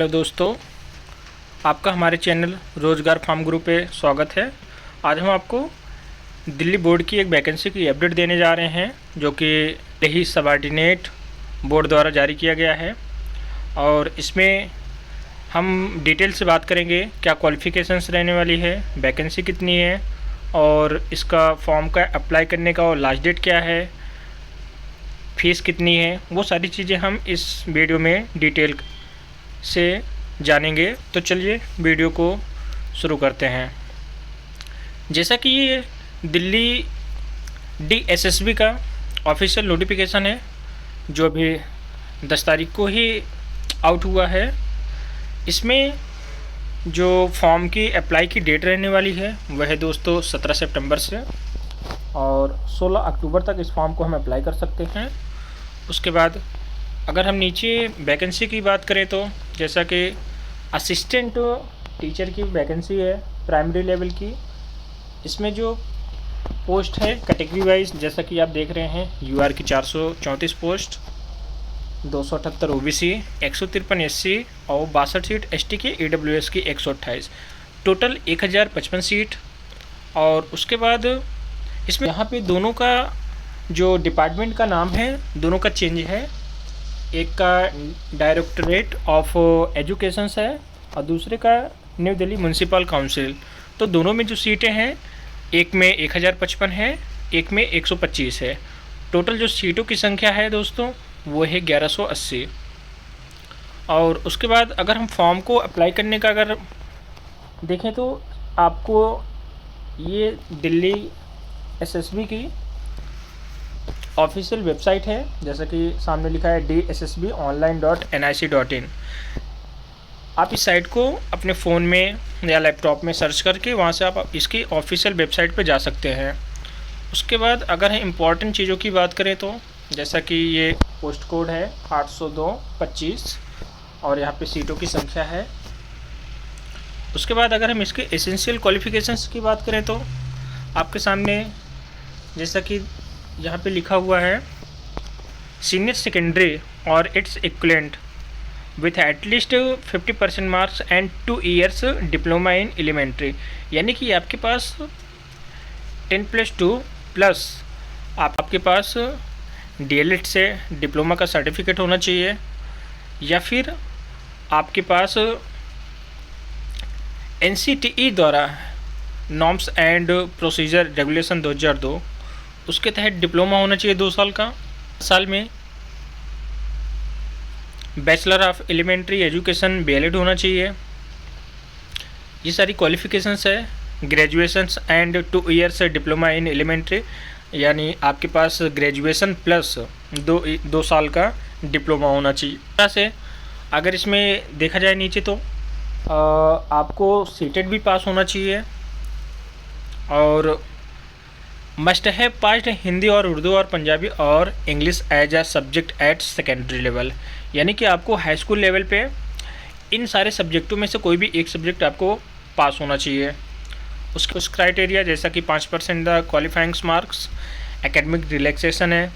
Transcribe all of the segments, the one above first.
Hello दोस्तों, आपका हमारे चैनल रोज़गार फार्म ग्रुप पे स्वागत है। आज हम आपको दिल्ली बोर्ड की एक वैकेंसी की अपडेट देने जा रहे हैं, जो कि दिल्ली सबऑर्डिनेट बोर्ड द्वारा जारी किया गया है। और इसमें हम डिटेल से बात करेंगे, क्या क्वालिफ़िकेशंस रहने वाली है, वैकेंसी कितनी है और इसका फॉर्म का अप्लाई करने का और लास्ट डेट क्या है, फ़ीस कितनी है, वो सारी चीज़ें हम इस वीडियो में डिटेल से जानेंगे। तो चलिए वीडियो को शुरू करते हैं। जैसा कि ये दिल्ली DSSB का ऑफिशियल नोटिफिकेशन है, जो अभी 10 तारीख को ही आउट हुआ है। इसमें जो फॉर्म की अप्लाई की डेट रहने वाली है वह है दोस्तों 17 सितंबर से, और 16 अक्टूबर तक इस फॉर्म को हम अप्लाई कर सकते हैं। उसके बाद अगर हम नीचे वैकेंसी की बात करें तो जैसा कि असिस्टेंट टीचर की वैकेंसी है प्राइमरी लेवल की। इसमें जो पोस्ट है कैटेगरी वाइज, जैसा कि आप देख रहे हैं, UR की 434 पोस्ट, 278 OBC, 153 SC और 62 सीट ST की, AWS की 128, टोटल 1055 सीट। और उसके बाद इसमें यहाँ पे दोनों का जो डिपार्टमेंट का नाम है दोनों का चेंज है। एक का डायरेक्टरेट ऑफ एजुकेशन है और दूसरे का न्यू दिल्ली म्यूनसिपल काउंसिल। तो दोनों में जो सीटें हैं, एक में 1055 है, एक में 125 है। टोटल जो सीटों की संख्या है दोस्तों वो है 1180। और उसके बाद अगर हम फॉर्म को अप्लाई करने का अगर देखें तो आपको ये दिल्ली SSB की ऑफिशियल वेबसाइट है, जैसा कि सामने लिखा है DSSBonline.nic.in। आप इस साइट को अपने फ़ोन में या लैपटॉप में सर्च करके वहाँ से आप इसकी ऑफिशियल वेबसाइट पर जा सकते हैं। उसके बाद अगर हम इम्पॉर्टेंट चीज़ों की बात करें तो जैसा कि ये पोस्ट कोड है 802-25 और यहाँ पे सीटों की संख्या है। उसके बाद अगर हम इसके एसेंशियल क्वालिफ़िकेशंस की बात करें तो आपके सामने जैसा कि यहाँ पे लिखा हुआ है, सीनियर सेकेंडरी और it's equivalent with at least 50% marks and 2 years diploma in elementary. यानी कि आपके पास 10+2 प्लस आपके पास DLED से डिप्लोमा का सर्टिफिकेट होना चाहिए, या फिर आपके पास NCTE द्वारा नॉर्म्स एंड प्रोसीजर रेगुलेशन 2002 उसके तहत डिप्लोमा होना चाहिए 2 साल का। साल में bachelor of elementary education BLED होना चाहिए। ये सारी क्वालिफ़िकेशंस है। Graduations and 2 years diploma in elementary, यानी आपके पास ग्रेजुएशन प्लस 2 साल का डिप्लोमा होना चाहिए। तरह से अगर इसमें देखा जाए नीचे तो आपको सीटेट भी पास होना चाहिए, और मस्ट हैव पास्ड हिंदी और उर्दू और पंजाबी और English as a subject at secondary level. यानी कि आपको हाई स्कूल लेवल पे इन सारे सब्जेक्टों में से कोई भी एक सब्जेक्ट आपको पास होना चाहिए। उसके उस क्राइटेरिया जैसा कि 5% the qualifying marks, academic relaxation है,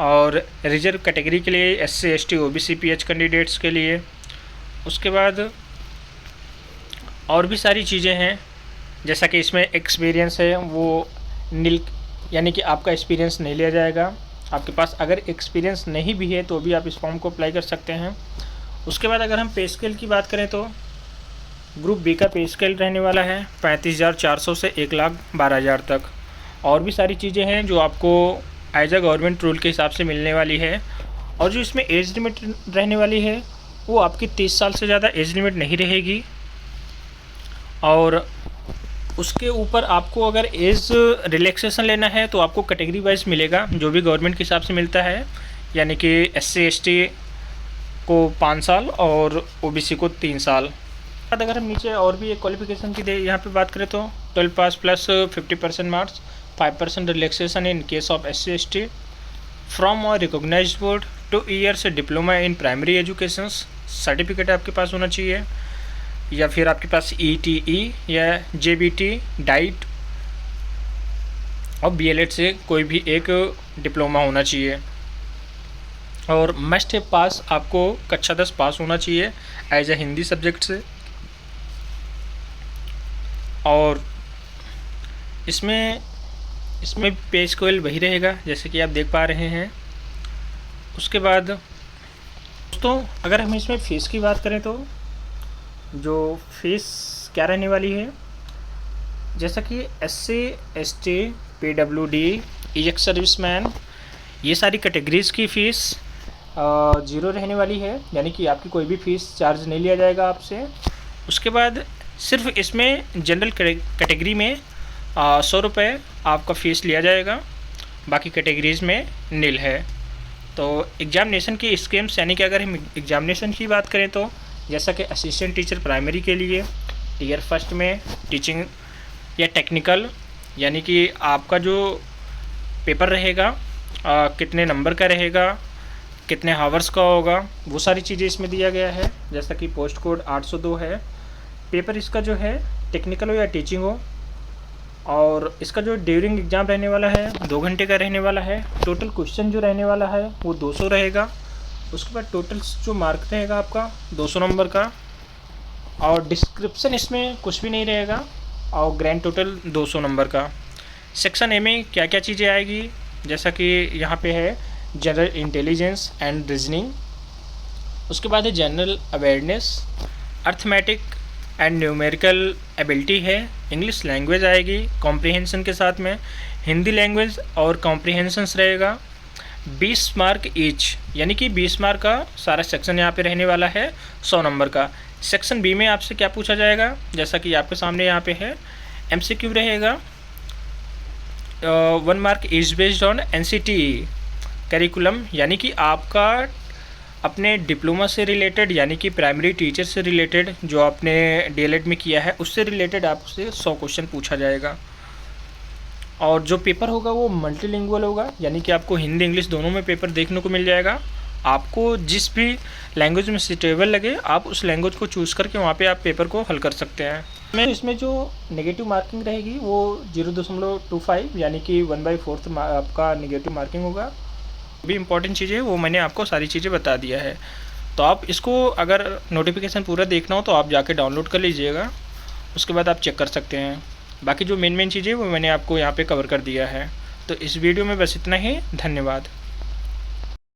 और रिजर्व कैटेगरी के लिए SC ST OBC PH candidates के लिए। उसके बाद और भी सारी चीज़ें हैं, जैसा कि इसमें एक्सपीरियंस है वो नील, यानी कि आपका एक्सपीरियंस नहीं लिया जाएगा। आपके पास अगर एक्सपीरियंस नहीं भी है तो भी आप इस फॉर्म को अप्लाई कर सकते हैं। उसके बाद अगर हम पे स्केल की बात करें तो ग्रुप B का पे स्केल रहने वाला है 35,400 से 1,12,000 तक। और भी सारी चीज़ें हैं जो आपको एज अ गवर्नमेंट रूल के हिसाब से मिलने वाली है। और जो इसमें एज लिमिट रहने वाली है वो आपकी 30 साल से ज़्यादा एज लिमिट नहीं रहेगी। और उसके ऊपर आपको अगर एज रिलैक्सेशन लेना है तो आपको कैटेगरी वाइज मिलेगा, जो भी गवर्नमेंट के हिसाब से मिलता है। यानी कि SC ST को 5 साल और OBC को 3 साल। अगर हम नीचे और भी एक क्वालिफिकेशन की यहाँ पे बात करें तो 12 pass plus 50% marks, 5% relaxation in case of SC ST from or recognised board, 2 years diploma in primary education certificate आपके पास होना चाहिए, या फिर आपके पास ETE या JBT डाइट और BLED से कोई भी एक डिप्लोमा होना चाहिए। और मस्ट है पास, आपको कक्षा 10 पास होना चाहिए एज ए हिंदी सब्जेक्ट से। और इसमें इसमें पे स्केल वही रहेगा जैसे कि आप देख पा रहे हैं। उसके बाद दोस्तों अगर हम इसमें फ़ीस की बात करें तो जो फ़ीस क्या रहने वाली है, जैसा कि SC ST PWD EX serviceman, ये सारी कैटेगरीज़ की फ़ीस 0 रहने वाली है, यानी कि आपकी कोई भी फ़ीस चार्ज नहीं लिया जाएगा आपसे। उसके बाद सिर्फ इसमें जनरल कैटेगरी में 100 रुपये आपका फ़ीस लिया जाएगा, बाकी कैटेगरीज़ में नील है। तो एग्ज़ामिनेशन की स्कीम्स, यानी कि अगर हम एग्ज़ामिनेशन की बात करें तो जैसा कि असिस्टेंट टीचर प्राइमरी के लिए ईयर फर्स्ट में टीचिंग या टेक्निकल, यानी कि आपका जो पेपर रहेगा कितने नंबर का रहेगा, कितने हावर्स का होगा, वो सारी चीज़ें इसमें दिया गया है। जैसा कि पोस्ट कोड 802 है, पेपर इसका जो है टेक्निकल हो या टीचिंग हो, और इसका जो ड्यूरिंग एग्ज़ाम रहने वाला है 2 घंटे का रहने वाला है। टोटल क्वेश्चन जो रहने वाला है वो 200 रहेगा। उसके बाद टोटल जो मार्क रहेगा आपका 200 नंबर का, और डिस्क्रिप्शन इसमें कुछ भी नहीं रहेगा, और ग्रैंड टोटल 200 नंबर का। सेक्शन ए में क्या क्या चीज़ें आएगी, जैसा कि यहाँ पे है जनरल इंटेलिजेंस एंड रीजनिंग, उसके बाद है general awareness, arithmetic and numerical ability है, इंग्लिश लैंग्वेज आएगी कॉम्प्रिहेंशन के साथ में, हिंदी लैंग्वेज और कॉम्प्रिहेंशंस रहेगा। 20 मार्क ईच, यानी कि 20 मार्क का सारा सेक्शन यहाँ पे रहने वाला है 100 नंबर का। सेक्शन बी में आपसे क्या पूछा जाएगा, जैसा कि आपके सामने यहाँ पे है MCQ रहेगा। 1 mark is based on NCTE curriculum, यानी कि आपका अपने डिप्लोमा से रिलेटेड, यानी कि प्राइमरी टीचर से रिलेटेड जो आपने DLED में किया है उससे रिलेटेड आपसे 100 क्वेश्चन पूछा जाएगा। और जो पेपर होगा वो मल्टीलिंगुअल होगा, यानी कि आपको हिंदी इंग्लिश दोनों में पेपर देखने को मिल जाएगा। आपको जिस भी लैंग्वेज में सूटेबल लगे आप उस लैंग्वेज को चूज़ करके वहाँ पे आप पेपर को हल कर सकते हैं। इसमें जो नेगेटिव मार्किंग रहेगी वो 0.25, यानी कि 1/4 आपका नेगेटिव मार्किंग होगा। भी इम्पॉर्टेंट चीज़ें वो मैंने आपको सारी चीज़ें बता दिया है। तो आप इसको अगर नोटिफिकेशन पूरा देखना हो तो आप जाके डाउनलोड कर लीजिएगा, उसके बाद आप चेक कर सकते हैं। बाकी जो मेन चीज़ें वो मैंने आपको यहाँ पे कवर कर दिया है। तो इस वीडियो में बस इतना ही, धन्यवाद।